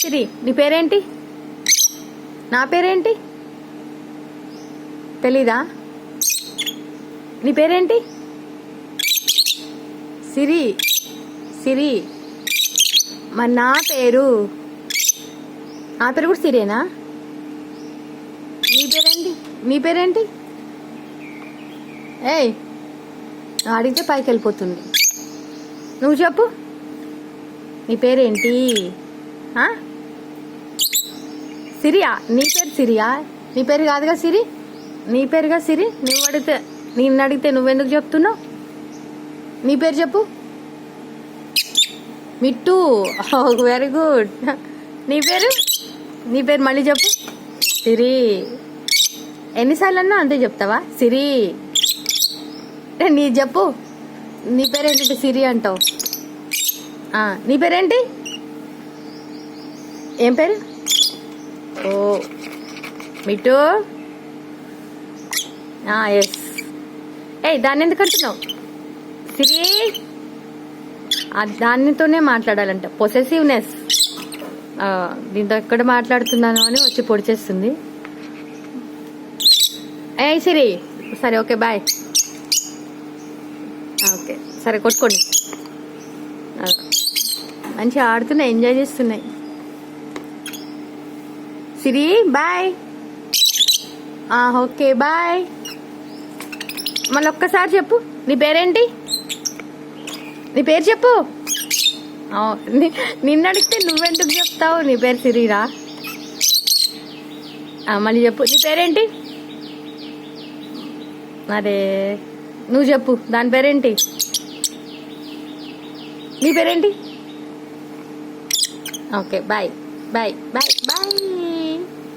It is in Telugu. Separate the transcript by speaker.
Speaker 1: సిరి, నీ పేరేంటి? నా పేరేంటి తెలీదా? నీ పేరేంటి? సిరి. సిరి. మరి నా పేరు కూడా సిరేనా? నీ పేరేంటి? నీ పేరేంటి? ఏయ్, అడిగితే పైకి వెళ్ళిపోతుంది. నువ్వు చెప్పు, నీ పేరేంటి? సిరియా? నీ పేరు సిరియా? నీ పేరు కాదుగా సిరి. నీ పేరుగా సిరి. నిన్ను అడిగితే నువ్వెందుకు చెప్తున్నావు? నీ పేరు చెప్పు. మిట్టు. Very good. నీ పేరు? నీ పేరు మళ్ళీ చెప్పు. సిరి. ఎన్నిసార్లు అన్నా అంతే చెప్తావా? సిరి. నీ చెప్పు, నీ పేరేంటి? సిరి అంటావు. నీ పేరేంటి? ఏం పేరు? ఓ, మిట్టు. ఎస్. దాన్ని ఎందుకు అంటున్నావు? సిరి. దానితోనే మాట్లాడాలంట. పొసెసివ్నెస్. దీంతో ఎక్కడ మాట్లాడుతున్నాను అని వచ్చి పొడిచేస్తుంది. సిరి. సరే, ఓకే, బాయ్. ఓకే, సరే, కొట్టుకోండి. మంచిగా ఆడుతున్నాయి, ఎంజాయ్ చేస్తున్నాయి. సిరి, బాయ్. Okay, bye. మళ్ళీ ఒక్కసారి చెప్పు, నీ పేరేంటి? నీ పేరు చెప్పు. నిన్ను అడిగితే నువ్వెందుకు చెప్తావు? నీ పేరు సిరిరా. మళ్ళీ చెప్పు, నీ పేరేంటి? అరే, నువ్వు చెప్పు, దాని పేరేంటి? నీ పేరేంటి? Okay, bye bye bye bye.